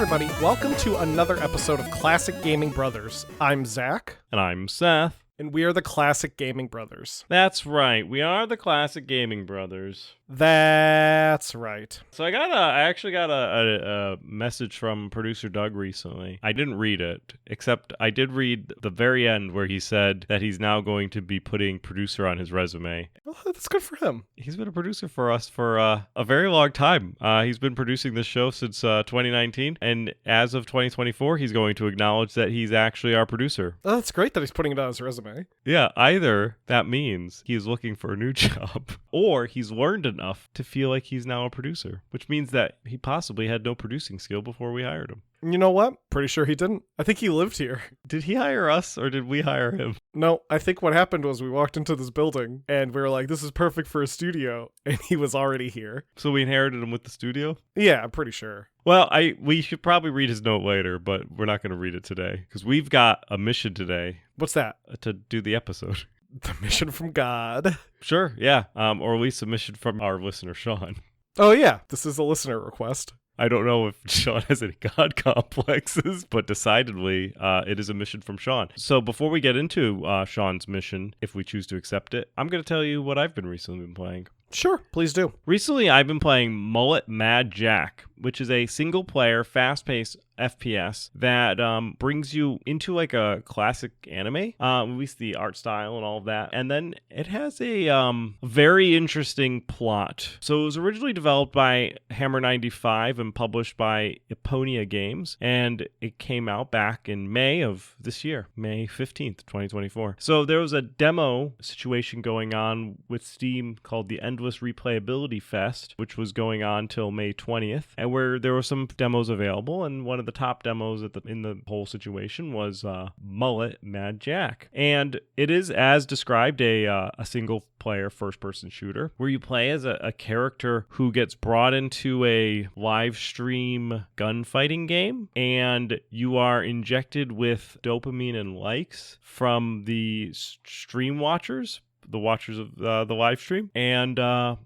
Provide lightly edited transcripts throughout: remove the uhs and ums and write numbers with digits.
everybody. Welcome to another episode of Classic Gaming Brothers. I'm Zach. And I'm Seth. And we are the Classic Gaming Brothers. That's right. We are the Classic Gaming Brothers. That's right. So I actually got a message from producer Doug recently. I didn't read it, except I did read the very end where he said that he's now going to be putting producer on his resume. Well, that's good for him. He's been a producer for us for a very long time. He's been producing this show since 2019, and as of 2024, he's going to acknowledge that he's actually our producer. Oh, that's great that he's putting it on his resume. Yeah, either that means he's looking for a new job, or he's learned enough to feel like he's now a producer, which means that he possibly had no producing skill before we hired him. You know what? Pretty sure he didn't. I think he lived here. Did he hire us, or did we hire him? No, I think what happened was we walked into this building, and we were like, this is perfect for a studio, and he was already here. So we inherited him with the studio? Yeah, I'm pretty sure. Well, we should probably read his note later, but we're not going to read it today, because we've got a mission today. What's that? To do the episode. The mission from God. Sure, yeah. Or at least a mission from our listener, Sean. Oh, yeah. This is a listener request. I don't know if Sean has any God complexes, but decidedly it is a mission from Sean. So before we get into Sean's mission, if we choose to accept it, I'm going to tell you what I've been recently playing. Sure, please do. Recently, I've been playing Mullet Mad Jack, which is a single-player, fast-paced FPS that brings you into like a classic anime, at least the art style and all of that. And then it has a very interesting plot. So it was originally developed by Hammer 95 and published by Eponia Games, and it came out back in May of this year, May 15th, 2024. So there was a demo situation going on with Steam called the Endless Replayability Fest, which was going on till May 20th, and where there were some demos available, and one of the top demos in the whole situation was Mullet Mad Jack. And it is, as described, a single-player first-person shooter where you play as a character who gets brought into a live stream gunfighting game, and you are injected with dopamine and likes from the stream watchers, the watchers of the live stream, and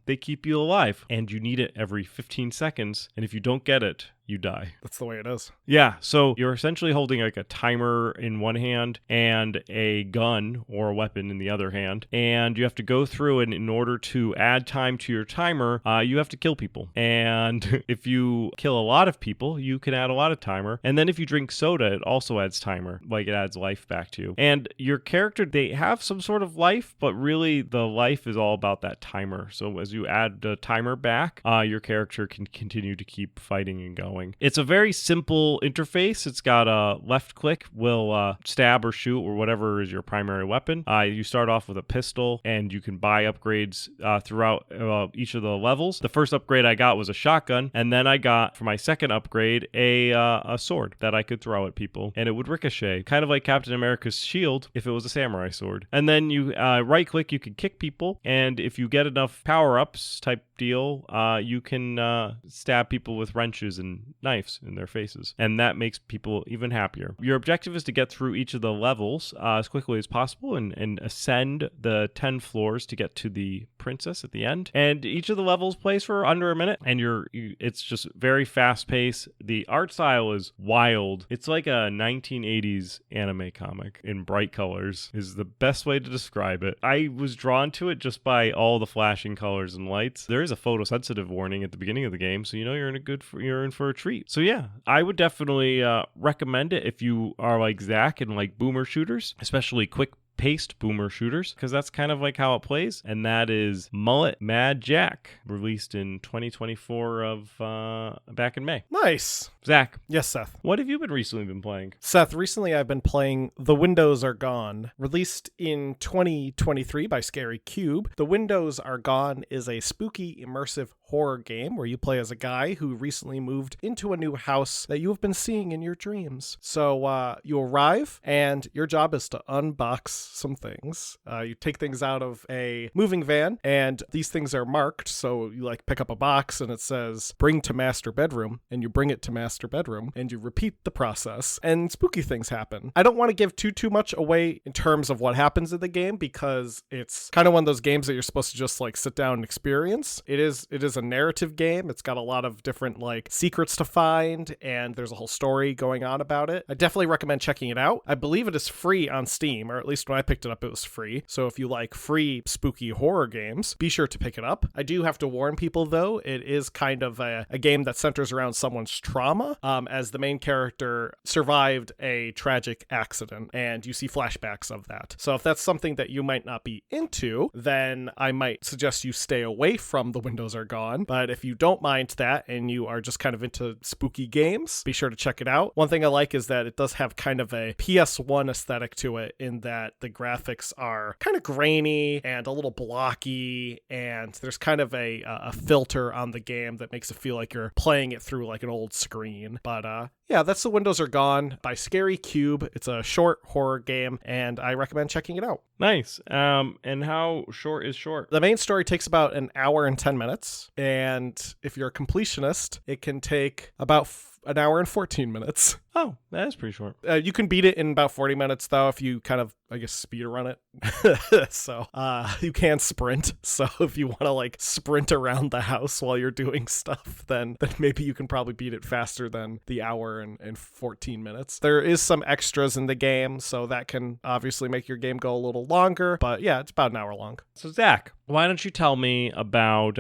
they keep you alive, and you need it every 15 seconds, and if you don't get it, you die. That's the way it is. Yeah, so you're essentially holding like a timer in one hand and a gun or a weapon in the other hand, and you have to go through, and in order to add time to your timer, you have to kill people. And if you kill a lot of people, you can add a lot of timer, and then if you drink soda, it also adds timer, like it adds life back to you. And your character, they have some sort of life, but really the life is all about that timer. So as you add the timer back, your character can continue to keep fighting and going. It's a very simple interface. It's got a left click will stab or shoot or whatever is your primary weapon. You start off with a pistol, and you can buy upgrades throughout each of the levels. The first upgrade I got was a shotgun, and then I got, for my second upgrade, a sword that I could throw at people, and it would ricochet, kind of like Captain America's shield if it was a samurai sword. And then you right click, you can kick people, and if you get enough power-ups type deal, you can stab people with wrenches and knives in their faces, and that makes people even happier. Your objective is to get through each of the levels as quickly as possible and ascend the 10 floors to get to the princess at the end. And each of the levels plays for under a minute, and it's just very fast paced. The art style is wild. It's like a 1980s anime comic in bright colors is the best way to describe it. I was drawn to it just by all the flashing colors and lights. There is a photosensitive warning at the beginning of the game, so you know you're in for a treat. So yeah, I would definitely recommend it if you are like Zach and like boomer shooters, especially quick-paced boomer shooters, because that's kind of like how it plays. And that is Mullet Mad Jack, released in 2024 of back in May. Nice. Zach. Yes, Seth. What have you recently been playing? Seth, recently I've been playing The Windows Are Gone, released in 2023 by Scary Cube. The Windows Are Gone is a spooky, immersive horror game where you play as a guy who recently moved into a new house that you have been seeing in your dreams. So you arrive, and your job is to unbox some things. You take things out of a moving van, and these things are marked. So you like pick up a box, and it says, bring to master bedroom, and you bring it to master bedroom, and you repeat the process, and spooky things happen. I don't want to give too much away in terms of what happens in the game, because it's kind of one of those games that you're supposed to just like sit down and experience. It is a a narrative game. It's got a lot of different like secrets to find, and there's a whole story going on about it. I definitely recommend checking it out. I believe it is free on Steam, or at least when I picked it up, it was free. So if you like free spooky horror games, be sure to pick it up. I do have to warn people though, it is kind of a game that centers around someone's trauma, as the main character survived a tragic accident, and you see flashbacks of that. So if that's something that you might not be into, then I might suggest you stay away from The Windows Are Gone. But if you don't mind that and you are just kind of into spooky games, be sure to check it out. One thing I like is that it does have kind of a PS1 aesthetic to it, in that the graphics are kind of grainy and a little blocky, and there's kind of a filter on the game that makes it feel like you're playing it through like an old screen. But yeah, that's The Windows Are Gone by Scary Cube. It's a short horror game, and I recommend checking it out. Nice. And how short is short? The main story takes about an hour and 10 minutes, and if you're a completionist, it can take about an hour and 14 minutes. Oh, that is pretty short. You can beat it in about 40 minutes, though, if you kind of, I guess, speed run it. So you can sprint. So if you want to like sprint around the house while you're doing stuff, then maybe you can probably beat it faster than the hour and 14 minutes. There is some extras in the game, so that can obviously make your game go a little longer. But yeah, it's about an hour long. So Zach, why don't you tell me about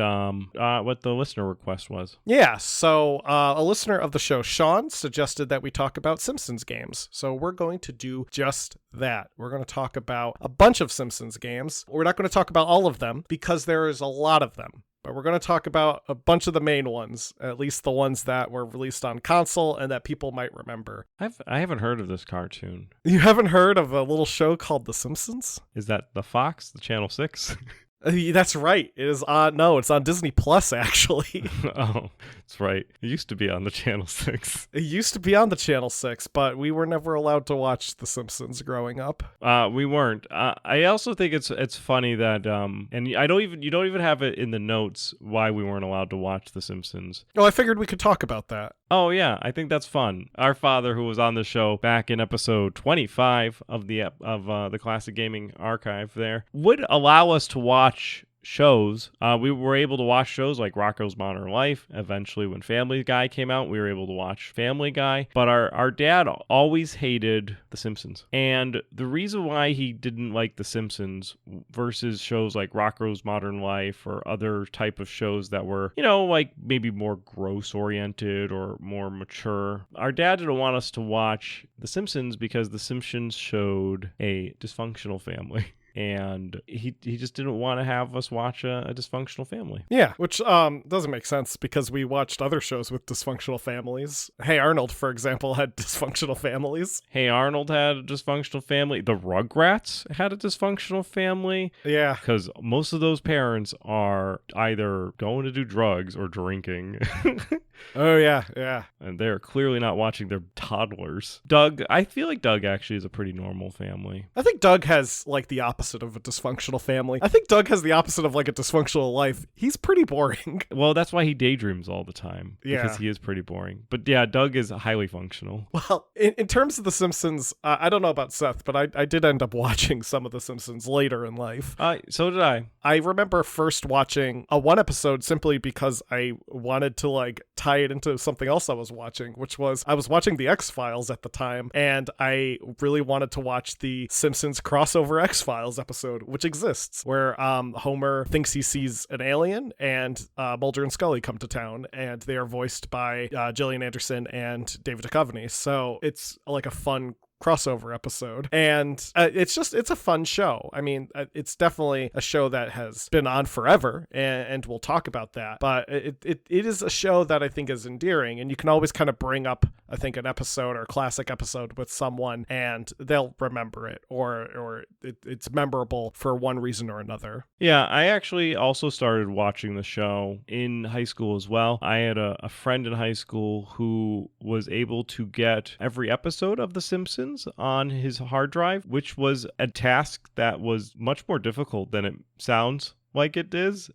what the listener request was? Yeah, so a listener of the show, Sean, suggested that we talk about Simpsons games. So we're going to do just that. We're going to talk about a bunch of Simpsons games. We're not going to talk about all of them because there is a lot of them. But we're going to talk about a bunch of the main ones, at least the ones that were released on console and that people might remember. I haven't heard of this cartoon. You haven't heard of a little show called The Simpsons? Is that the Fox, the Channel 6? That's right. It is on. No, it's on Disney Plus, actually. Oh, that's right. It used to be on the Channel 6. It used to be on the Channel 6, but we were never allowed to watch The Simpsons growing up. We weren't. I also think it's funny that and you don't even have it in the notes why we weren't allowed to watch The Simpsons. Oh, I figured we could talk about that. Oh yeah, I think that's fun. Our father, who was on the show back in episode 25 of the Classic Gaming Archive, there would allow us to watch shows. We were able to watch shows like Rocko's Modern Life. Eventually, when Family Guy came out, we were able to watch Family Guy. But our dad always hated The Simpsons. And the reason why he didn't like The Simpsons versus shows like Rocko's Modern Life or other type of shows that were, like maybe more gross oriented or more mature, our dad didn't want us to watch The Simpsons because The Simpsons showed a dysfunctional family. And he just didn't want to have us watch a dysfunctional family. Yeah, which doesn't make sense because we watched other shows with dysfunctional families. Hey Arnold, for example, had dysfunctional families. Hey Arnold had a dysfunctional family. The Rugrats had a dysfunctional family. Yeah. Because most of those parents are either going to do drugs or drinking. Oh, yeah. And they're clearly not watching their toddlers. Doug, I feel like Doug actually is a pretty normal family. I think Doug has like the opposite of a dysfunctional family. I think Doug has the opposite of like a dysfunctional life. He's pretty boring. Well, that's why he daydreams all the time. Yeah. Because he is pretty boring. But yeah, Doug is highly functional. Well, in terms of The Simpsons, I don't know about Seth, but I did end up watching some of The Simpsons later in life. So did I. I remember first watching one episode simply because I wanted to like tie it into something else I was watching, which was I was watching The X-Files at the time, and I really wanted to watch the Simpsons crossover X-Files episode, which exists, where Homer thinks he sees an alien, and Mulder and Scully come to town, and they are voiced by Gillian Anderson and David Duchovny. So it's like a fun crossover episode, and it's a fun show. I mean, it's definitely a show that has been on forever, and we'll talk about that, but it is a show that I think is endearing, and you can always kind of bring up, I think, an episode or a classic episode with someone and they'll remember it, or it's memorable for one reason or another. Yeah, I actually also started watching the show in high school as well. I had a friend in high school who was able to get every episode of The Simpsons on his hard drive, which was a task that was much more difficult than it sounds. like it is,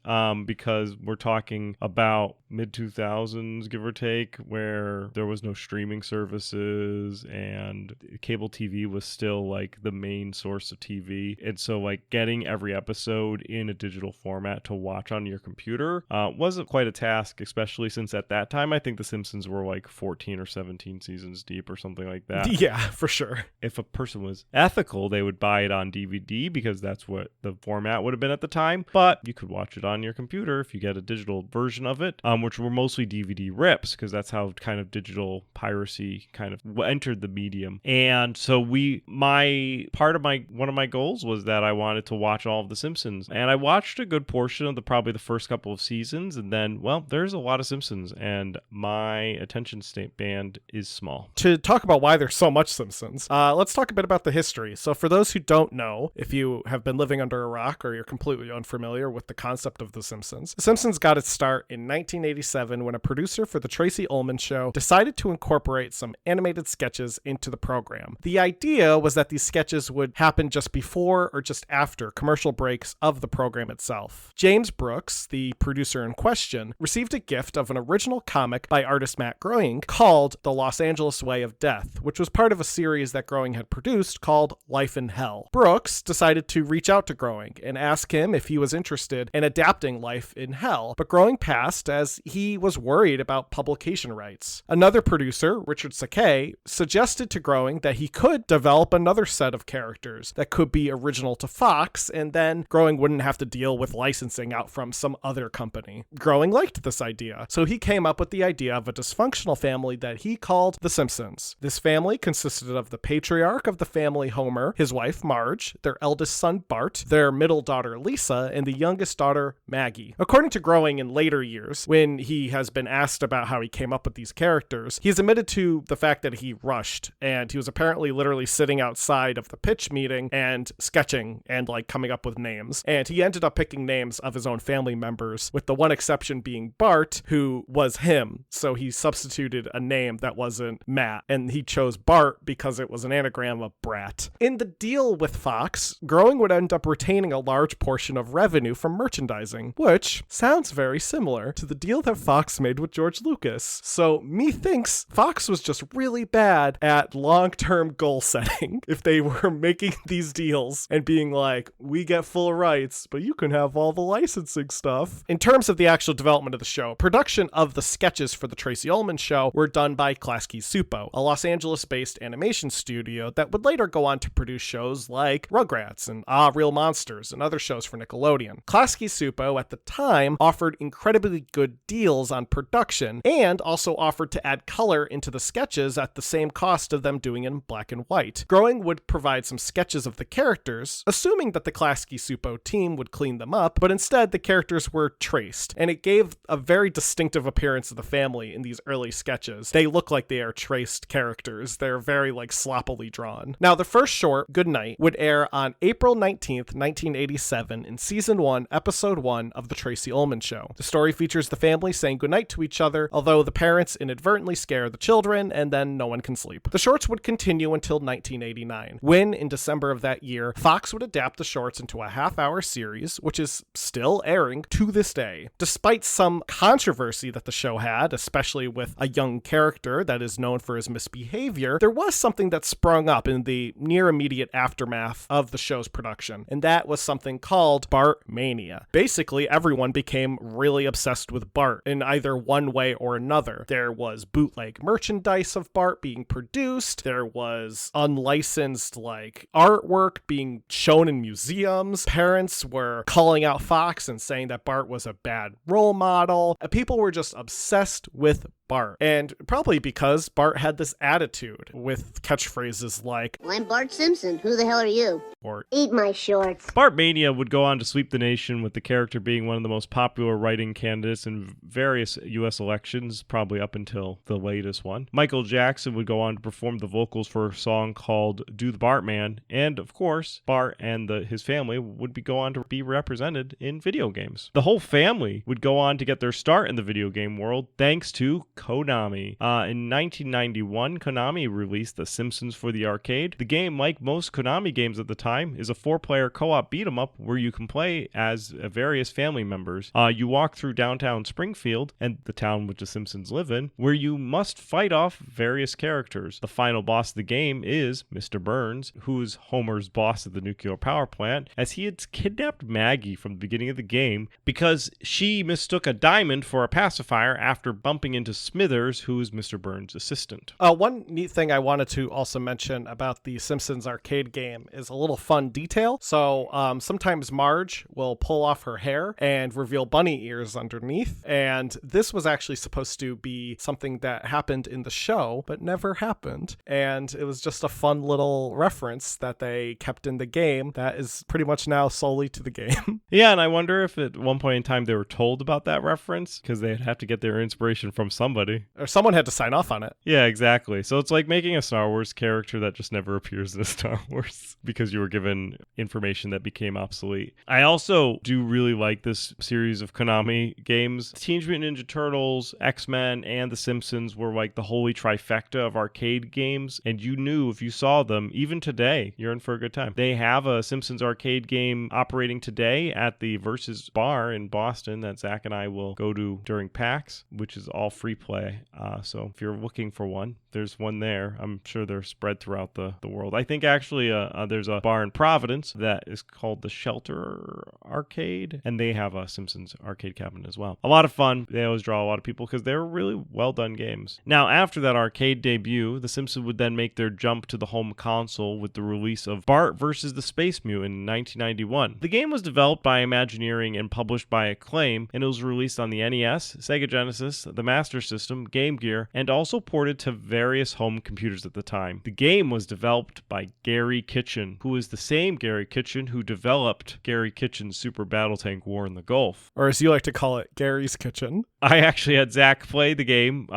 because we're talking about mid-2000s, give or take, where there was no streaming services and cable TV was still like the main source of TV. And so like getting every episode in a digital format to watch on your computer wasn't quite a task, especially since at that time I think The Simpsons were like 14 or 17 seasons deep or something like that. Yeah, for sure. If a person was ethical, they would buy it on DVD because that's what the format would have been at the time. But you could watch it on your computer if you get a digital version of it, which were mostly DVD rips because that's how kind of digital piracy kind of entered the medium. And so one of my goals was that I wanted to watch all of The Simpsons, and I watched a good portion of probably the first couple of seasons, and then, well, there's a lot of Simpsons, and my attention span is small. To talk about why there's so much Simpsons, let's talk a bit about the history. So for those who don't know, if you have been living under a rock or you're completely unfamiliar with the concept of The Simpsons got its start in 1987 when a producer for The Tracy Ullman Show decided to incorporate some animated sketches into the program. The idea was that these sketches would happen just before or just after commercial breaks of the program itself. James Brooks, the producer in question, received a gift of an original comic by artist Matt Groening called The Los Angeles Way of Death, which was part of a series that Groening had produced called Life in Hell. Brooks decided to reach out to Groening and ask him if he was interested in adapting Life in Hell, but Groening passed as he was worried about publication rights. Another producer, Richard Sakei, suggested to Groening that he could develop another set of characters that could be original to Fox, and then Groening wouldn't have to deal with licensing out from some other company. Groening liked this idea, so he came up with the idea of a dysfunctional family that he called The Simpsons. This family consisted of the patriarch of the family, Homer, his wife, Marge, their eldest son, Bart, their middle daughter, Lisa, and the youngest daughter, Maggie. According to Groening in later years, when he has been asked about how he came up with these characters, he's admitted to the fact that he rushed, and he was apparently literally sitting outside of the pitch meeting and sketching and like coming up with names. And he ended up picking names of his own family members, with the one exception being Bart, who was him. So he substituted a name that wasn't Matt, and he chose Bart because it was an anagram of brat. In the deal with Fox, Groening would end up retaining a large portion of revenue from merchandising, which sounds very similar to the deal that Fox made with George Lucas. So methinks Fox was just really bad at long-term goal setting if they were making these deals and being like, we get full rights, but you can have all the licensing stuff. In terms of the actual development of the show, production of the sketches for the Tracy Ullman Show were done by Klasky Csupo, a Los Angeles-based animation studio that would later go on to produce shows like Rugrats and Ah, Real Monsters and other shows for Nickelodeon. Klasky Csupo at the time offered incredibly good deals on production and also offered to add color into the sketches at the same cost of them doing it in black and white. Groening would provide some sketches of the characters, assuming that the Klasky Csupo team would clean them up, but instead the characters were traced, and it gave a very distinctive appearance of the family in these early sketches. They look like they are traced characters. They're very like sloppily drawn. Now, the first short, Good Night, would air on April 19th, 1987 in season 1, episode 1 of The Tracy Ullman Show. The story features the family saying goodnight to each other, although the parents inadvertently scare the children and then no one can sleep. The shorts would continue until 1989, when in December of that year, Fox would adapt the shorts into a half-hour series, which is still airing to this day. Despite some controversy that the show had, especially with a young character that is known for his misbehavior, there was something that sprung up in the near immediate aftermath of the show's production, and that was something called Bart Mania. Basically, everyone became really obsessed with Bart in either one way or another. There was bootleg merchandise of Bart being produced, there was unlicensed like artwork being shown in museums, parents were calling out Fox and saying that Bart was a bad role model. People were just obsessed with Bart, and probably because Bart had this attitude with catchphrases like, I'm Bart Simpson, who the hell are you? Or eat my shorts. Bart Mania would go on to sweep the nation, with the character being one of the most popular writing candidates in various U.S. elections, probably up until the latest one. Michael Jackson would go on to perform the vocals for a song called Do the Bartman, and of course, Bart and his family would go on to be represented in video games. The whole family would go on to get their start in the video game world thanks to Konami. In 1991, Konami released The Simpsons for the arcade. The game, like most Konami games at the time, is a 4-player co-op beat-em-up where you can play as various family members. You walk through downtown Springfield, and the town which the Simpsons live in, where you must fight off various characters. The final boss of the game is Mr. Burns, who is Homer's boss at the nuclear power plant, as he had kidnapped Maggie from the beginning of the game because she mistook a diamond for a pacifier after bumping into Smithers, who is Mr. Burns' assistant. One neat thing I wanted to also mention about the Simpsons arcade game is a little fun detail. So sometimes Marge will pull off her hair and reveal bunny ears underneath. And this was actually supposed to be something that happened in the show, but never happened. And it was just a fun little reference that they kept in the game that is pretty much now solely to the game. Yeah, and I wonder if at one point in time they were told about that reference, because they'd have to get their inspiration from somebody. Or someone had to sign off on it. Yeah, exactly. So it's like making a Star Wars character that just never appears in a Star Wars because you were given information that became obsolete. I also do really like this series of Konami games. Teenage Mutant Ninja Turtles, X-Men, and The Simpsons were like the holy trifecta of arcade games, and you knew if you saw them, even today, you're in for a good time. They have a Simpsons arcade game operating today at the Versus Bar in Boston that Zach and I will go to during PAX, which is all free play. So if you're looking for one, there's one there. I'm sure they're spread throughout the world. I think actually there's a bar in Providence that is called the Shelter Arcade, and they have a Simpsons arcade cabinet as well. A lot of fun. They always draw a lot of people because they're really well done games. Now, after that arcade debut, the Simpsons would then make their jump to the home console with the release of Bart vs. the Space Mutant in 1991. The game was developed by Imagineering and published by Acclaim, and it was released on the NES, Sega Genesis, the Master System, Game Gear, and also ported to various home computers at the time. The game was developed by Gary Kitchen, who is the same Gary Kitchen who developed Gary Kitchen's Super Battle Tank War in the Gulf. Or as you like to call it, Gary's Kitchen. I actually had Zach play the game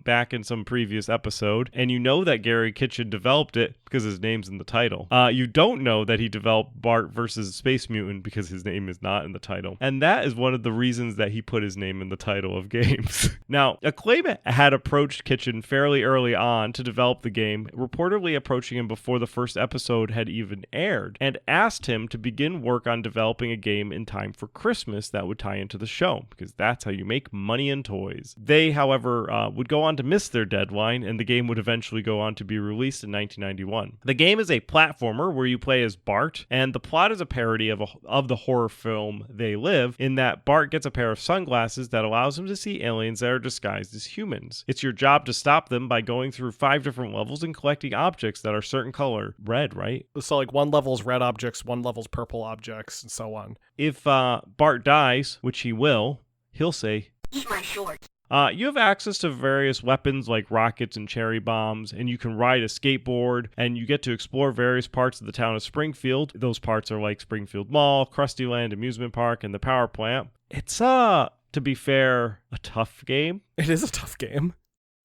back in some previous episode, and you know that Gary Kitchen developed it because his name's in the title. You don't know that he developed Bart versus Space Mutant because his name is not in the title. And that is one of the reasons that he put his name in the title of games. Now, Acclaim had approached Kitchen fairly early on to develop the game, reportedly approaching him before the first episode had even aired, and asked him to begin work on developing a game in time for Christmas that would tie into the show, because that's how you make money in toys. They, however, would go on to miss their deadline, and the game would eventually go on to be released in 1991. The game is a platformer where you play as Bart, and the plot is a parody of the horror film They Live, in that Bart gets a pair of sunglasses that allows him to see aliens that are disguised as humans. It's your job to stop them by going through 5 different levels and collecting objects that are certain color. Red, right? So like one level's red objects, one level's purple objects, and so on. If Bart dies, which he will, he'll say, Eat my shorts. You have access to various weapons like rockets and cherry bombs, and you can ride a skateboard, and you get to explore various parts of the town of Springfield. Those parts are like Springfield Mall, Krusty Land Amusement Park, and the power plant. It's, to be fair, a tough game. It is a tough game.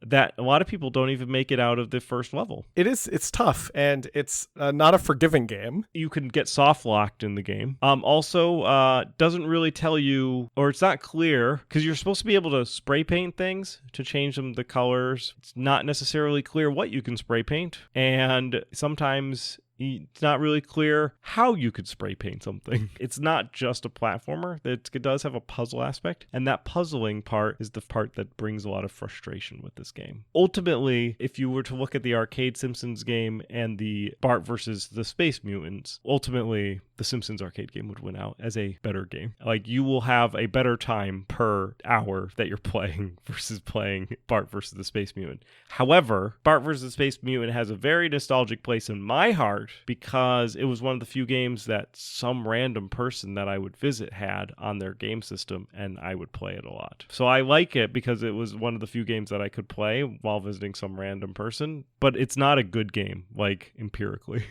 That a lot of people don't even make it out of the first level. It's tough, and it's not a forgiving game. You can get soft locked in the game. Also, doesn't really tell you, or it's not clear, because you're supposed to be able to spray paint things to change them the colors. It's not necessarily clear what you can spray paint, and sometimes it's not really clear how you could spray paint something. It's not just a platformer. It does have a puzzle aspect, and that puzzling part is the part that brings a lot of frustration with this game. Ultimately, if you were to look at the arcade Simpsons game and the Bart versus the Space Mutants, ultimately the Simpsons arcade game would win out as a better game. Like, you will have a better time per hour that you're playing versus playing Bart versus the Space Mutant. However, Bart versus the Space Mutant has a very nostalgic place in my heart because it was one of the few games that some random person that I would visit had on their game system, and I would play it a lot. So I like it because it was one of the few games that I could play while visiting some random person, but it's not a good game, like, empirically.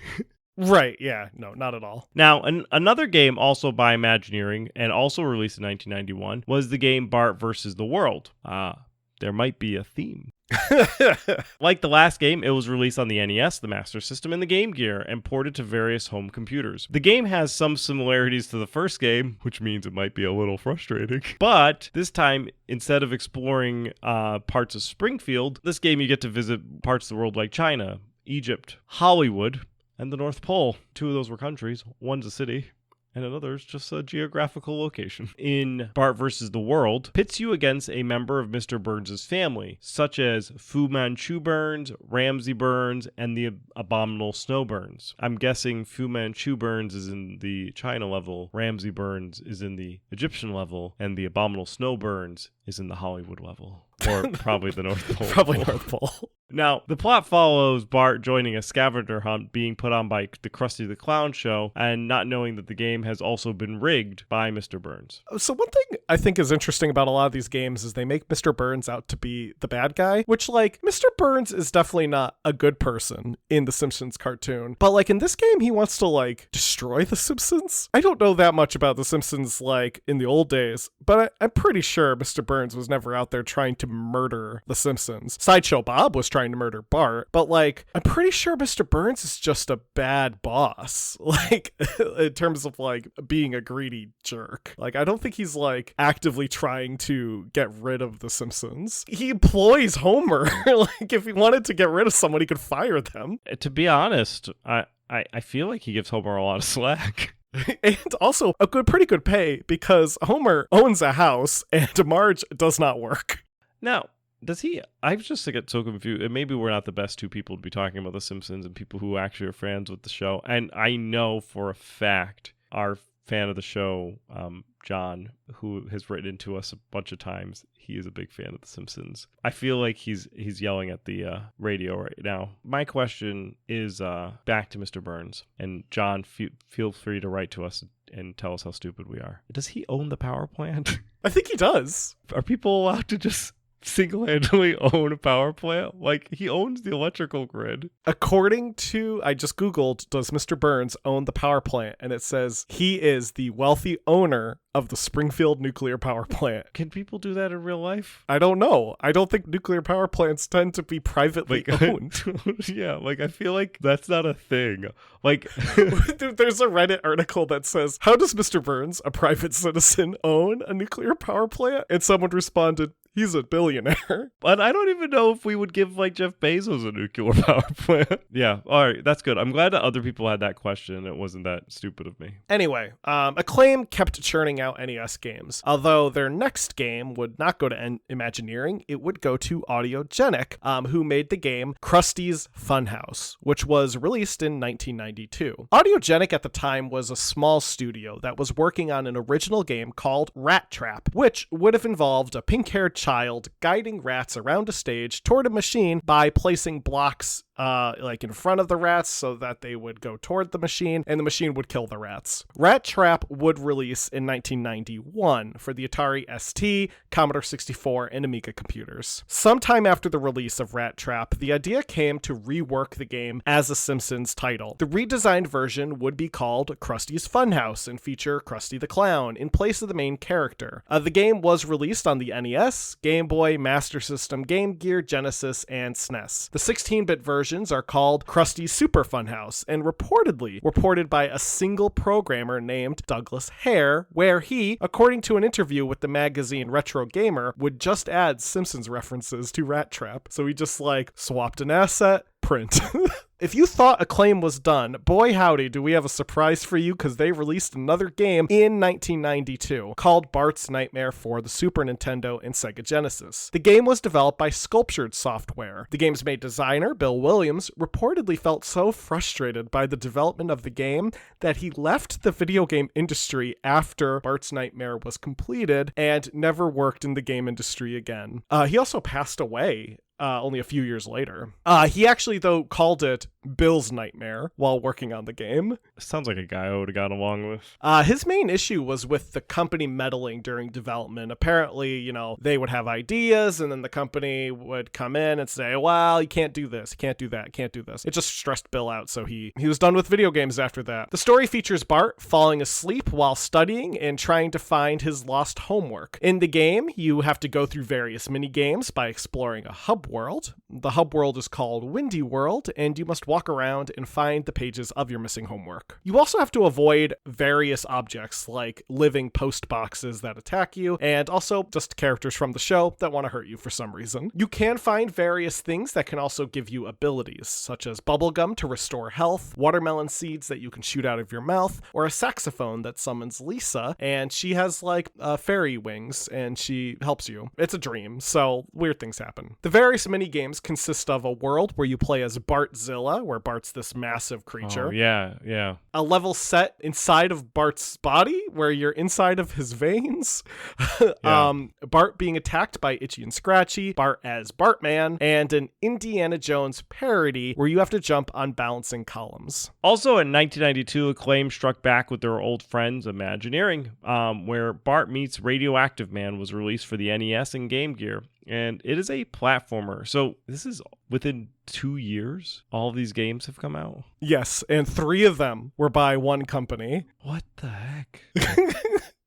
Right, yeah, no, not at all. Now, another game also by Imagineering and also released in 1991 was the game Bart vs. the World. There might be a theme. Like the last game, it was released on the NES, the Master System, and the Game Gear, and ported to various home computers. The game has some similarities to the first game, which means it might be a little frustrating. But this time, instead of exploring parts of Springfield, this game you get to visit parts of the world like China, Egypt, Hollywood, and the North Pole. 2 of those were countries. One's a city, and another is just a geographical location. In Bart vs. the World, pits you against a member of Mr. Burns' family, such as Fu Manchu Burns, Ramsey Burns, and the Abominable Snow Burns. I'm guessing Fu Manchu Burns is in the China level, Ramsey Burns is in the Egyptian level, and the Abominable Snow Burns is in the Hollywood level. Or probably the North Pole. Probably North Pole. Now, the plot follows Bart joining a scavenger hunt being put on by the Krusty the Clown show and not knowing that the game has also been rigged by Mr. Burns. So one thing I think is interesting about a lot of these games is they make Mr. Burns out to be the bad guy, which, like, Mr. Burns is definitely not a good person in the Simpsons cartoon. But, like, in this game, he wants to, like, destroy the Simpsons. I don't know that much about the Simpsons, like, in the old days, but I'm pretty sure Mr. Burns was never out there trying to murder the Simpsons. Sideshow Bob was trying to murder Bart, but, like, I'm pretty sure Mr. Burns is just a bad boss, like, in terms of, like, being a greedy jerk. Like, I don't think he's, like, actively trying to get rid of the Simpsons. He employs Homer. Like, if he wanted to get rid of someone, he could fire them. To be honest, I feel like he gives Homer a lot of slack. And also a pretty good pay, because Homer owns a house and Marge does not work. Now, does he? I just get so confused. And maybe we're not the best 2 people to be talking about The Simpsons and people who actually are fans with the show. And I know for a fact our fan of the show, John, who has written into us a bunch of times, he is a big fan of The Simpsons. I feel like he's yelling at the radio right now. My question is back to Mr. Burns. And John, feel free to write to us and tell us how stupid we are. Does he own the power plant? I think he does. Are people allowed to just single-handedly own a power plant? Like, he owns the electrical grid. According to, I just Googled, does Mr. Burns own the power plant? And it says he is the wealthy owner of the Springfield nuclear power plant. Can people do that in real life? I don't know. I don't think nuclear power plants tend to be privately owned. Yeah, like, I feel like that's not a thing. Like, there's a Reddit article that says, how does Mr. Burns, a private citizen, own a nuclear power plant? And someone responded, he's a billionaire. But I don't even know if we would give, like, Jeff Bezos a nuclear power plant. Yeah, all right, that's good. I'm glad that other people had that question and it wasn't that stupid of me. Anyway, Acclaim kept churning out NES games. Although their next game would not go to Imagineering, it would go to Audiogenic, who made the game Krusty's Funhouse, which was released in 1992. Audiogenic at the time was a small studio that was working on an original game called Rat Trap, which would have involved a pink-haired child guiding rats around a stage toward a machine by placing blocks like in front of the rats so that they would go toward the machine and the machine would kill the rats. Rat Trap would release in 1991 for the Atari ST, Commodore 64, and Amiga computers. Sometime after the release of Rat Trap, the idea came to rework the game as a Simpsons title. The redesigned version would be called Krusty's Funhouse and feature Krusty the Clown in place of the main character. The game was released on the NES, Game Boy, Master System, Game Gear, Genesis, and SNES. The 16-bit versions are called Krusty's Super Funhouse and reportedly were ported by a single programmer named Douglas Hare, where he, according to an interview with the magazine Retro Gamer, would just add Simpsons references to Rat Trap. So he just, like, swapped an asset, print. If you thought Acclaim was done, boy howdy do we have a surprise for you, because they released another game in 1992 called Bart's Nightmare for the Super Nintendo and Sega Genesis. The game was developed by Sculptured Software. The game's main designer, Bill Williams, reportedly felt so frustrated by the development of the game that he left the video game industry after Bart's Nightmare was completed and never worked in the game industry again. He also passed away only a few years later. He actually, though, called it Bill's Nightmare while working on the game. Sounds like a guy I would have got along with. His main issue was with the company meddling during development. Apparently, you know, they would have ideas and then the company would come in and say, well, you can't do this, you can't do that, you can't do this. It just stressed Bill out, so he was done with video games after that. The story features Bart falling asleep while studying and trying to find his lost homework. In the game, you have to go through various mini games by exploring a hub world. The hub world is called Windy World, and you must walk around and find the pages of your missing homework. You also have to avoid various objects like living post boxes that attack you, and also just characters from the show that want to hurt you for some reason. You can find various things that can also give you abilities, such as bubblegum to restore health, watermelon seeds that you can shoot out of your mouth, or a saxophone that summons Lisa, and she has like fairy wings, and she helps you. It's a dream, so weird things happen. The various mini games consist of a world where you play as Bartzilla, where Bart's this massive creature. Oh, yeah. A level set inside of Bart's body, where you're inside of his veins. Bart being attacked by Itchy and Scratchy, Bart as Bartman, and an Indiana Jones parody where you have to jump on balancing columns. Also in 1992, Acclaim struck back with their old friends Imagineering, where Bart Meets Radioactive Man was released for the NES and Game Gear. And it is a platformer. So this is within 2 years, all of these games have come out? Yes, and 3 of them were by one company. What the heck?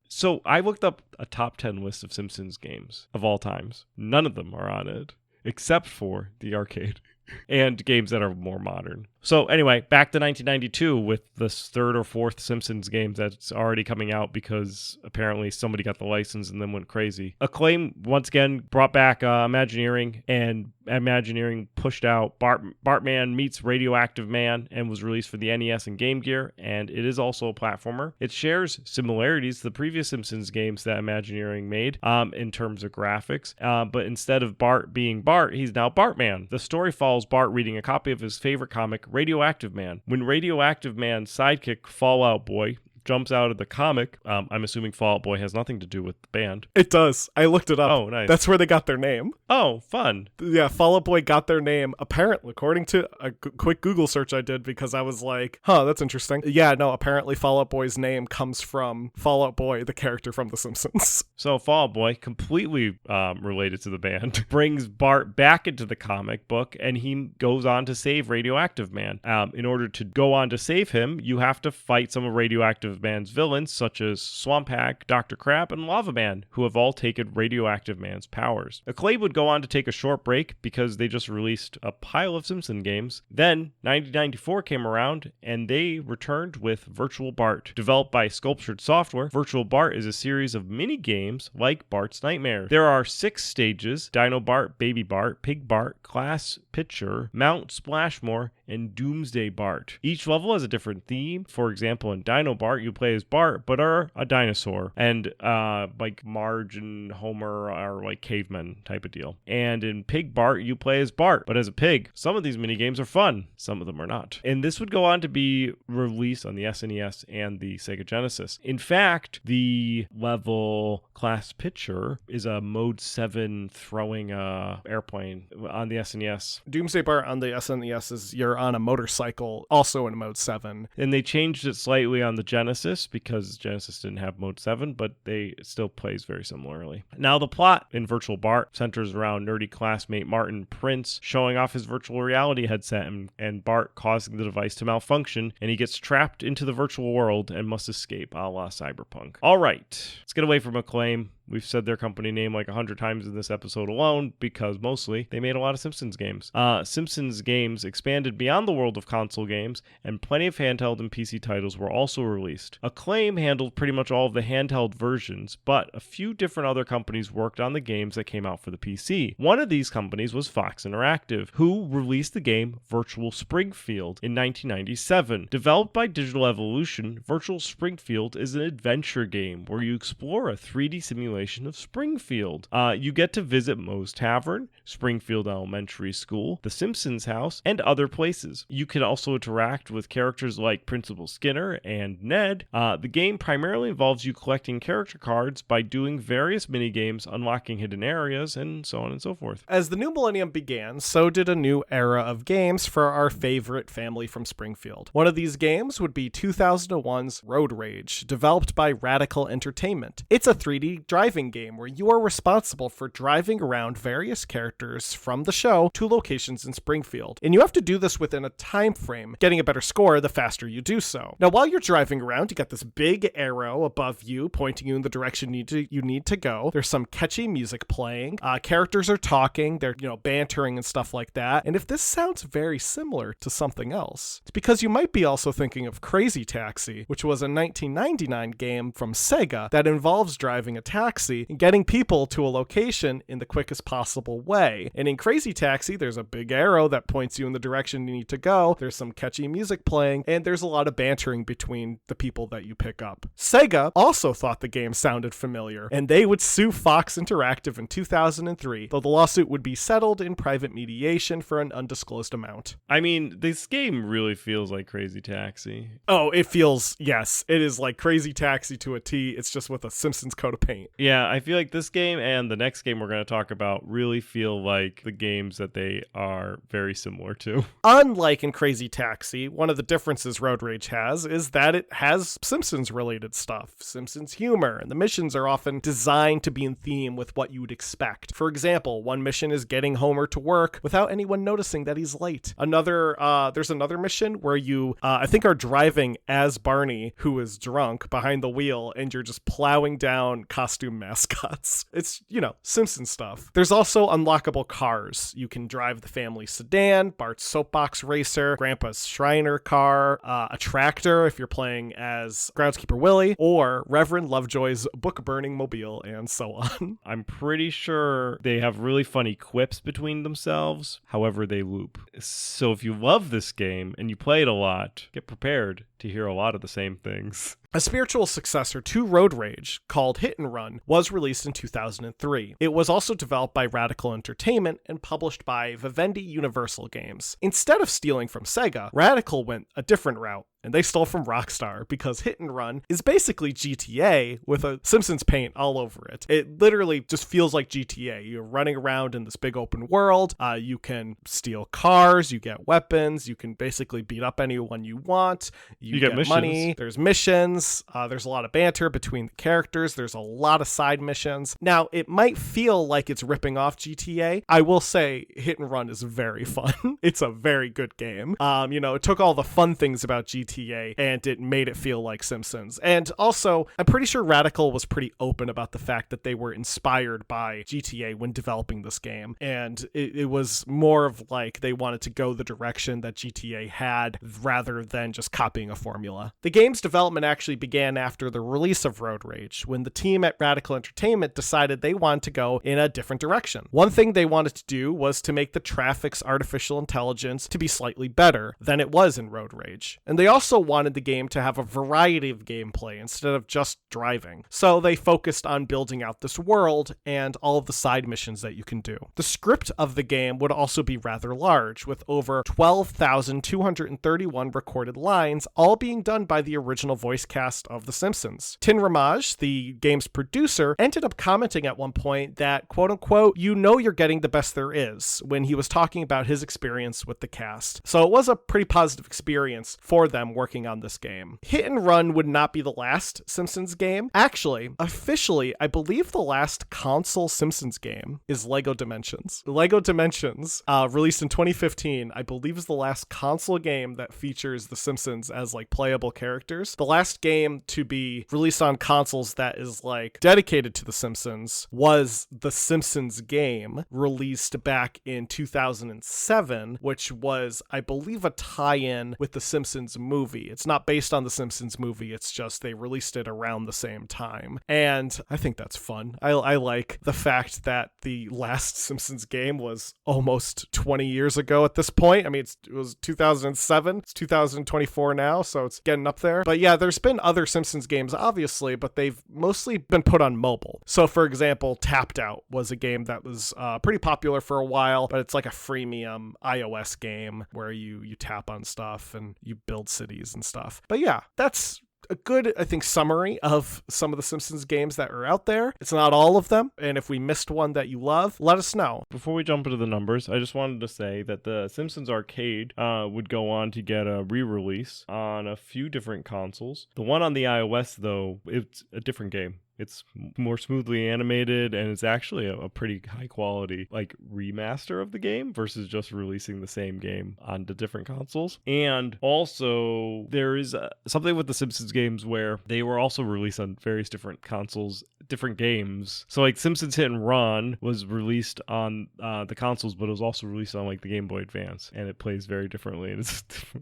So I looked up a top 10 list of Simpsons games of all times. None of them are on it, except for the arcade and games that are more modern. So anyway, back to 1992 with the 3rd or 4th Simpsons games that's already coming out because apparently somebody got the license and then went crazy. Acclaim once again brought back Imagineering, and Imagineering pushed out Bartman Meets Radioactive Man and was released for the NES and Game Gear, and it is also a platformer. It shares similarities to the previous Simpsons games that Imagineering made in terms of graphics, but instead of Bart being Bart, he's now Bartman. The story follows Bart reading a copy of his favorite comic, Radioactive Man. When Radioactive Man's sidekick, Fallout Boy, jumps out of the comic, I'm assuming Fall Out Boy has nothing to do with the band. It does. I looked it up. Oh, nice. That's where they got their name. Oh, fun. Yeah, Fall Out Boy got their name, apparently, according to a quick Google search I did, because I was like, that's interesting. Yeah, no, apparently Fall Out Boy's name comes from Fall Out Boy, the character from The Simpsons. So Fall Out Boy, completely related to the band, brings Bart back into the comic book, and he goes on to save Radioactive Man. In order to go on to save him, you have to fight some of Radioactive Man's villains, such as Swamp Hack, Dr. Crab, and Lava Man, who have all taken Radioactive Man's powers. Acclaim would go on to take a short break because they just released a pile of Simpson games. Then 1994 came around, and they returned with Virtual Bart. Developed by Sculptured Software, Virtual Bart is a series of mini games like Bart's Nightmare. There are 6 stages: Dino Bart, Baby Bart, Pig Bart, Class Pitcher, Mount Splashmore, and Doomsday Bart. Each level has a different theme. For example, in Dino Bart, you play as Bart, but are a dinosaur. And like Marge and Homer are like cavemen type of deal. And in Pig Bart, you play as Bart, but as a pig. Some of these mini games are fun. Some of them are not. And this would go on to be released on the SNES and the Sega Genesis. In fact, the level Class Pitcher is a Mode 7 throwing airplane on the SNES. Doomsday Bart on the SNES is you're on a motorcycle, also in Mode 7. And they changed it slightly on the Genesis because Genesis didn't have Mode 7, but it still plays very similarly. Now, the plot in Virtual Bart centers around nerdy classmate Martin Prince showing off his virtual reality headset and Bart causing the device to malfunction, and he gets trapped into the virtual world and must escape, a la Cyberpunk. All right, let's get away from Acclaim. We've said their company name like 100 times in this episode alone because mostly they made a lot of Simpsons games. Simpsons games expanded beyond the world of console games, and plenty of handheld and PC titles were also released. Acclaim handled pretty much all of the handheld versions, but a few different other companies worked on the games that came out for the PC. One of these companies was Fox Interactive, who released the game Virtual Springfield in 1997. Developed by Digital Evolution, Virtual Springfield is an adventure game where you explore a 3D simulation of Springfield. You get to visit Moe's Tavern, Springfield Elementary School, the Simpsons house, and other places. You can also interact with characters like Principal Skinner and Ned. The game primarily involves you collecting character cards by doing various minigames, unlocking hidden areas, and so on and so forth. As the new millennium began, so did a new era of games for our favorite family from Springfield. One of these games would be 2001's Road Rage, developed by Radical Entertainment. It's a 3D drive driving game where you are responsible for driving around various characters from the show to locations in Springfield. And you have to do this within a time frame, getting a better score the faster you do so. Now, while you're driving around, you got this big arrow above you pointing you in the direction you need to go. There's some catchy music playing. Characters are talking. They're, bantering and stuff like that. And if this sounds very similar to something else, it's because you might be also thinking of Crazy Taxi, which was a 1999 game from Sega that involves driving a taxi and getting people to a location in the quickest possible way. And in Crazy Taxi, there's a big arrow that points you in the direction you need to go. There's some catchy music playing, and there's a lot of bantering between the people that you pick up. Sega also thought the game sounded familiar, and they would sue Fox Interactive in 2003, though the lawsuit would be settled in private mediation for an undisclosed amount. I mean, this game really feels like Crazy Taxi. Oh, it feels, yes, it is like Crazy Taxi to a T. It's just with a Simpsons coat of paint. Yeah, I feel like this game and the next game we're going to talk about really feel like the games that they are very similar to. Unlike in Crazy Taxi, one of the differences Road Rage has is that it has Simpsons-related stuff, Simpsons humor, and the missions are often designed to be in theme with what you would expect. For example, one mission is getting Homer to work without anyone noticing that he's late. There's another mission where you, I think, are driving as Barney, who is drunk, behind the wheel, and you're just plowing down costume mascots. It's, Simpsons stuff. There's also unlockable cars. You can drive the family sedan, Bart's soapbox racer, Grandpa's Shriner car, a tractor if you're playing as Groundskeeper Willie, or Reverend Lovejoy's book-burning mobile, and so on. I'm pretty sure they have really funny quips between themselves, however they loop. So if you love this game and you play it a lot, get prepared to hear a lot of the same things. A spiritual successor to Road Rage, called Hit and Run, was released in 2003. It was also developed by Radical Entertainment and published by Vivendi Universal Games. Instead of stealing from Sega, Radical went a different route, and they stole from Rockstar because Hit and Run is basically GTA with a Simpsons paint all over it. It literally just feels like GTA. You're running around in this big open world. You can steal cars, you get weapons, you can basically beat up anyone you want. You get money. There's missions. There's a lot of banter between the characters. There's a lot of side missions. Now, it might feel like it's ripping off GTA. I will say Hit and Run is very fun. It's a very good game. It took all the fun things about GTA and it made it feel like Simpsons. And also, I'm pretty sure Radical was pretty open about the fact that they were inspired by GTA when developing this game. And it was more of like they wanted to go the direction that GTA had rather than just copying a formula. The game's development actually began after the release of Road Rage, when the team at Radical Entertainment decided they wanted to go in a different direction. One thing they wanted to do was to make the traffic's artificial intelligence to be slightly better than it was in Road Rage. And they also wanted the game to have a variety of gameplay instead of just driving. So they focused on building out this world and all of the side missions that you can do. The script of the game would also be rather large, with over 12,231 recorded lines, all being done by the original voice cast of The Simpsons. Tin Ramage, the game's producer, ended up commenting at one point that, quote unquote, you're getting the best there is, when he was talking about his experience with the cast. So it was a pretty positive experience for them working on this game. Hit and Run would not be the last Simpsons game. Actually, officially, I believe the last console Simpsons game is Lego Dimensions. Lego Dimensions, released in 2015, I believe is the last console game that features The Simpsons as playable characters. The last game to be released on consoles that is dedicated to The Simpsons was The Simpsons game, released back in 2007, which was, I believe, a tie-in with The Simpsons movie. It's not based on The Simpsons movie, it's just they released it around the same time. And I think that's fun. I like the fact that the last Simpsons game was almost 20 years ago at this point. I mean, it was 2007, it's 2024 now, so it's getting up there. But yeah, there's been other Simpsons games, obviously, but they've mostly been put on mobile. So, for example, Tapped Out was a game that was pretty popular for a while, but it's like a freemium iOS game where you tap on stuff and you build cities and stuff. But yeah, that's a good, I think, summary of some of the Simpsons games that are out there. It's not all of them, and if we missed one that you love, let us know. Before we jump into the numbers, I just wanted to say that the Simpsons Arcade would go on to get a re-release on a few different consoles. The one on the iOS, though, it's a different game. It's more smoothly animated, and it's actually a pretty high quality like remaster of the game versus just releasing the same game onto different consoles. And also there is something with the Simpsons games where they were also released on various different consoles, different games. So like Simpsons Hit and Run was released on the consoles, but it was also released on like the Game Boy Advance, and it plays very differently, and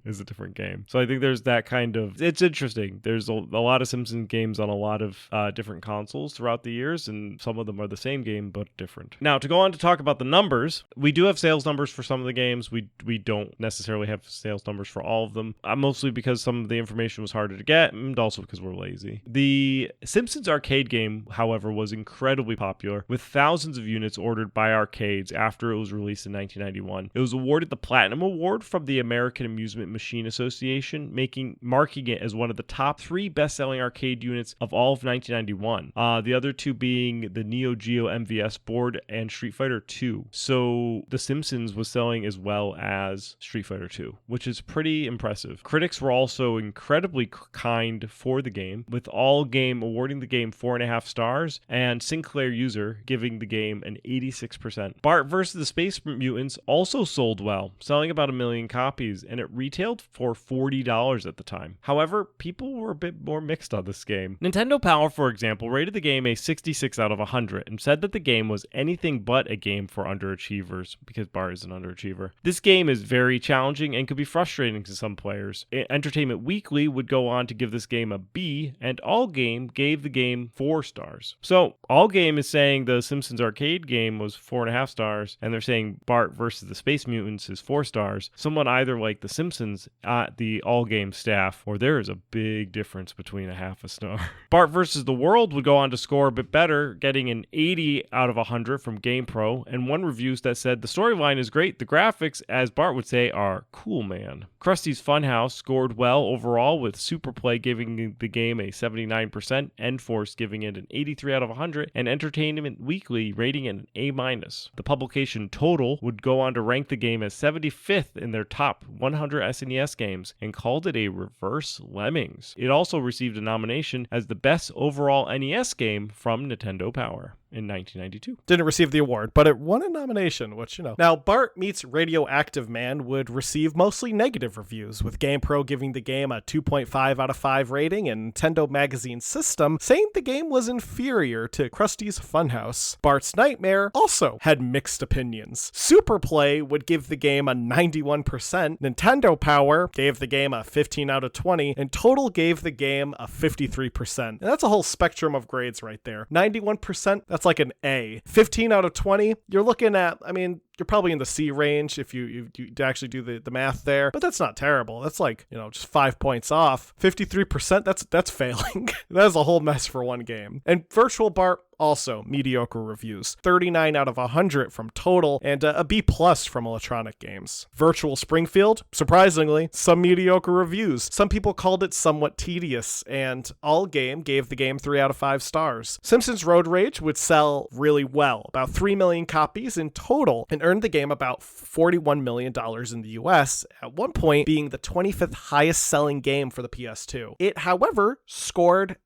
it's a different game. So I think there's that kind of, it's interesting. There's a lot of Simpsons games on a lot of different consoles throughout the years, and some of them are the same game but different. Now, to go on to talk about the numbers, we do have sales numbers for some of the games. We don't necessarily have sales numbers for all of them, mostly because some of the information was harder to get, and also because we're lazy. The Simpsons arcade game, however, was incredibly popular, with thousands of units ordered by arcades after it was released in 1991. It was awarded the Platinum Award from the American Amusement Machine Association, marking it as one of the top 3 best-selling arcade units of all of 1991. The other two being the Neo Geo MVS board and Street Fighter 2. So The Simpsons was selling as well as Street Fighter 2, which is pretty impressive. Critics were also incredibly kind for the game, with Allgame awarding the game 4.5 stars and Sinclair User giving the game an 86%. Bart vs. the Space Mutants also sold well, selling about 1 million copies, and it retailed for $40 at the time. However, people were a bit more mixed on this game. Nintendo Power, for example, rated the game a 66 out of 100 and said that the game was anything but a game for underachievers, because Bart is an underachiever. This game is very challenging and could be frustrating to some players. Entertainment Weekly would go on to give this game a B, and Allgame gave the game 4 stars. So Allgame is saying the Simpsons arcade game was 4.5 stars, and they're saying Bart versus the Space Mutants is 4 stars. Someone either like the Simpsons at the Allgame staff, or there is a big difference between a half a star. Bart versus the World would go on to score a bit better, getting an 80 out of 100 from GamePro, and one review that said the storyline is great, the graphics, as Bart would say, are cool, man. Krusty's Funhouse scored well overall, with Superplay giving the game a 79%, Enforce giving it an 83 out of 100, and Entertainment Weekly rating it an A-. The publication Total would go on to rank the game as 75th in their top 100 SNES games and called it a reverse Lemmings. It also received a nomination as the best overall NES game from Nintendo Power in 1992. Didn't receive the award, but it won a nomination, which, you know. Now, Bart Meets Radioactive Man would receive mostly negative reviews, with GamePro giving the game a 2.5 out of 5 rating and Nintendo Magazine System saying the game was inferior to Krusty's Funhouse. Bart's Nightmare also had mixed opinions. Superplay would give the game a 91%, Nintendo Power gave the game a 15 out of 20, and Total gave the game a 53%. And that's a whole spectrum of grades right there. 91%, that's like an A. 15 out of 20, you're looking at, I mean, you're probably in the C range if you actually do the math there, but that's not terrible. That's like, you know, just 5 points off. 53%, that's failing. That is a whole mess for one game. And Virtual Bart, also mediocre reviews. 39 out of 100 from Total, and a B+ from Electronic Games. Virtual Springfield, surprisingly, some mediocre reviews. Some people called it somewhat tedious, and Allgame gave the game 3 out of 5 stars. Simpsons Road Rage would sell really well, about 3 million copies in total, and earned the game about $41 million in the US, at one point being the 25th highest selling game for the PS2. It, however, scored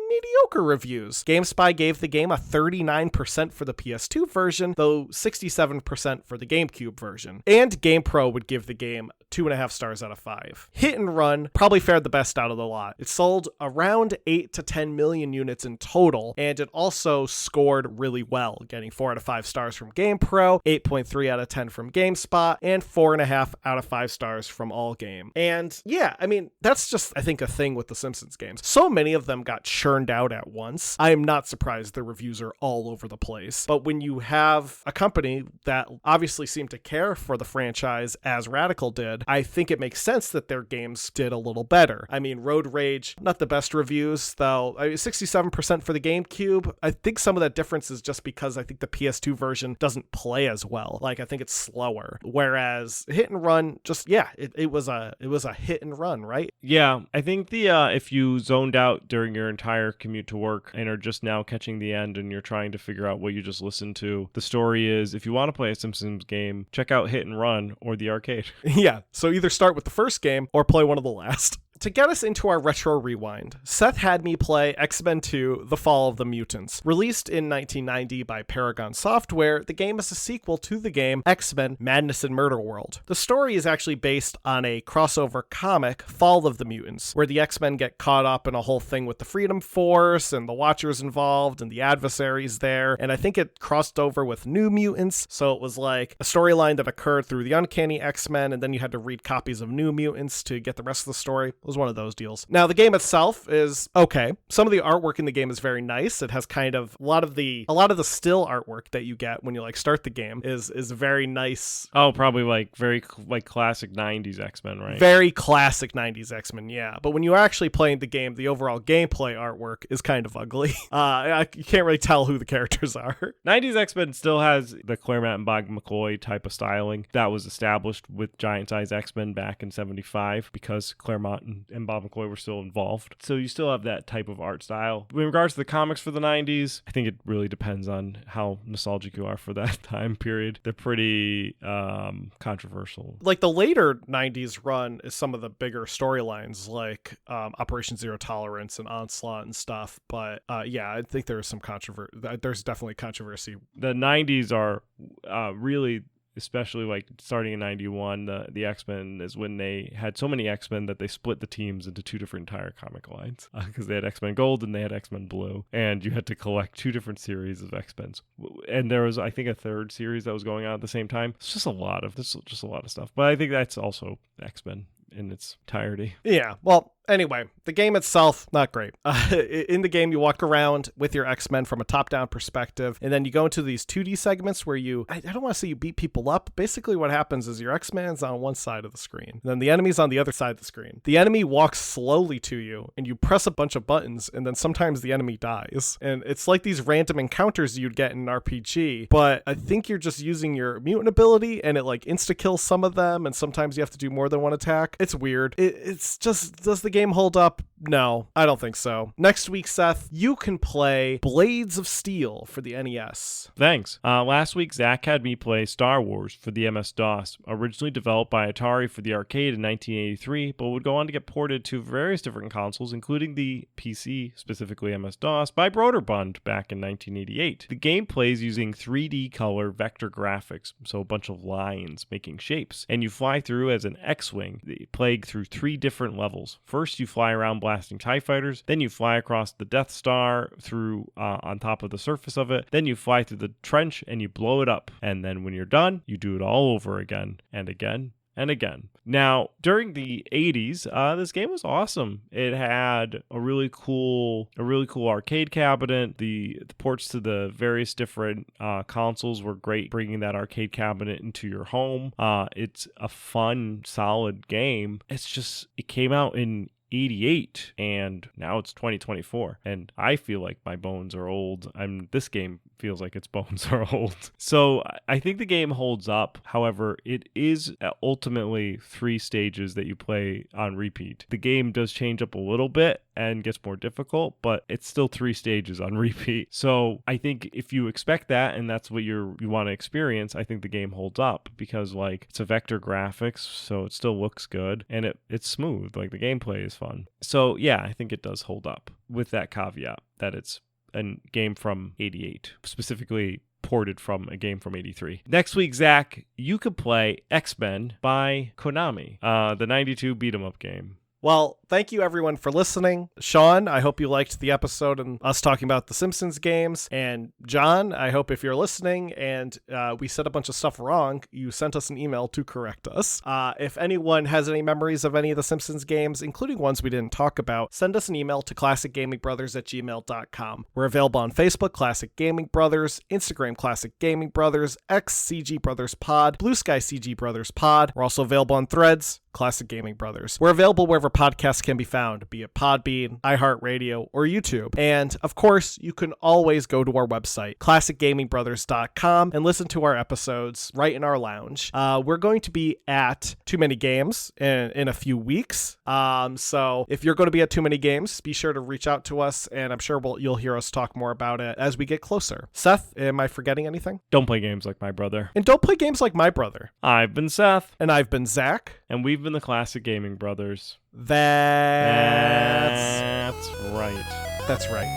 mediocre reviews. GameSpy gave the game a 39% for the PS2 version, though 67% for the GameCube version. And GamePro would give the game 2.5 stars out of 5. Hit and Run probably fared the best out of the lot. It sold around 8 to 10 million units in total, and it also scored really well, getting 4 out of 5 stars from GamePro, 8.3 out of 10 from GameSpot, and 4.5 out of 5 stars from Allgame. And yeah, I mean, that's just, I think, a thing with the Simpsons games. So many of them got churned out at once. I am not surprised the reviews are all over the place. But when you have a company that obviously seemed to care for the franchise as Radical did, I think it makes sense that their games did a little better. I mean, Road Rage, not the best reviews, though. 67% for the GameCube. I think some of that difference is just because I think the PS2 version doesn't play as well. Like, I think it's slower. Whereas Hit and Run, just, yeah, it was a hit and run, right? Yeah, I think the if you zoned out during your entire commute to work and are just now catching the end and you're trying to figure out what you just listened to, the story is, if you want to play a Simpsons game, check out Hit and Run or the arcade. Yeah, so either start with the first game or play one of the last. to get us into our retro rewind, Seth had me play X-Men 2: The Fall of the Mutants. Released in 1990 by Paragon Software, the game is a sequel to the game X-Men: Madness in Murder World. The story is actually based on a crossover comic, Fall of the Mutants, where the X-Men get caught up in a whole thing with the Freedom Force and the Watchers involved and the adversaries there, and I think it crossed over with New Mutants, so it was like a storyline that occurred through the Uncanny X-Men, and then you had to read copies of New Mutants to get the rest of the story. It was one of those deals. Now, the game itself is okay. Some of the artwork in the game is very nice. It has kind of a lot of the still artwork that you get when you like start the game is very nice. Oh, probably like very like classic 90s X-Men, right? Very classic 90s X-Men, yeah. But when you're actually playing the game, the overall gameplay artwork is kind of ugly. You can't really tell who the characters are. 90s X-Men still has the Claremont and Bob McCoy type of styling that was established with Giant Size X-Men back in 75 because Claremont and Bob McCoy were still involved. So you still have that type of art style. In regards to the comics for the 90s, I think it really depends on how nostalgic you are for that time period. They're pretty controversial. Like the later 90s run is some of the bigger storylines like Operation Zero Tolerance and Onslaught and stuff. But yeah, I think there's some controversy. There's definitely controversy. The 90s are really, especially like starting in 91, the X-Men is when they had so many X-Men that they split the teams into two different entire comic lines because they had X-Men Gold and they had X-Men Blue, and you had to collect two different series of X-Men. And there was, I think, a third series that was going on at the same time. It's just a lot of stuff. But I think that's also X-Men in its entirety. Yeah, well, anyway, the game itself, not great. In the game, you walk around with your X-Men from a top-down perspective, and then you go into these 2D segments where I don't want to say you beat people up. Basically, what happens is your X-Men's on one side of the screen, and then the enemy's on the other side of the screen. The enemy walks slowly to you, and you press a bunch of buttons, and then sometimes the enemy dies. And it's like these random encounters you'd get in an RPG, but I think you're just using your mutant ability, and it like insta-kills some of them, and sometimes you have to do more than one attack. It's weird. It's just, does the game hold up? No, I don't think so. Next week, Seth, you can play Blades of Steel for the NES. Thanks. Last week, Zach had me play Star Wars for the MS-DOS, originally developed by Atari for the arcade in 1983, but would go on to get ported to various different consoles, including the PC, specifically MS-DOS, by Broderbund back in 1988. The game plays using 3D color vector graphics, so a bunch of lines making shapes, and you fly through as an X-Wing, plagued through 3 different levels. First, you fly around blasting TIE fighters, then you fly across the Death Star through on top of the surface of it, then you fly through the trench and you blow it up, and then when you're done, you do it all over again and again and again. Now, during the 80s, this game was awesome. It had a really cool arcade cabinet. The ports to the various different consoles were great, bringing that arcade cabinet into your home. It's a fun, solid game. It came out in 88 and now it's 2024 and I feel like my bones are old. This game feels like its bones are old. So I think the game holds up. However, it is ultimately 3 stages that you play on repeat. The game does change up a little bit and gets more difficult, but it's still 3 stages on repeat. So I think if you expect that and that's what you want to experience, I think the game holds up because like it's a vector graphics, so it still looks good and it's smooth. Like the gameplay is fun. So yeah, I think it does hold up with that caveat that it's a game from 88, specifically ported from a game from 83. Next week, Zach, you could play X-Men by Konami, the 92 beat-em-up game. Well, thank you everyone for listening. Sean, I hope you liked the episode and us talking about the Simpsons games. And John, I hope if you're listening and we said a bunch of stuff wrong, you sent us an email to correct us. If anyone has any memories of any of the Simpsons games, including ones we didn't talk about, send us an email to classicgamingbrothers@gmail.com. We're available on Facebook, Classic Gaming Brothers, Instagram, Classic Gaming Brothers, X, CG Brothers Pod, Blue Sky, CG Brothers Pod. We're also available on Threads, Classic Gaming Brothers. We're available wherever podcasts can be found, be it Podbean, iHeartRadio, or YouTube. And of course, you can always go to our website, classicgamingbrothers.com, and listen to our episodes right in our lounge. We're going to be at Too Many Games in a few weeks. So if you're going to be at Too Many Games, be sure to reach out to us, and I'm sure you'll hear us talk more about it as we get closer. Seth, am I forgetting anything? Don't play games like my brother. And don't play games like my brother. I've been Seth. And I've been Zach. And we've been the Classic Gaming Brothers. That's right. That's right.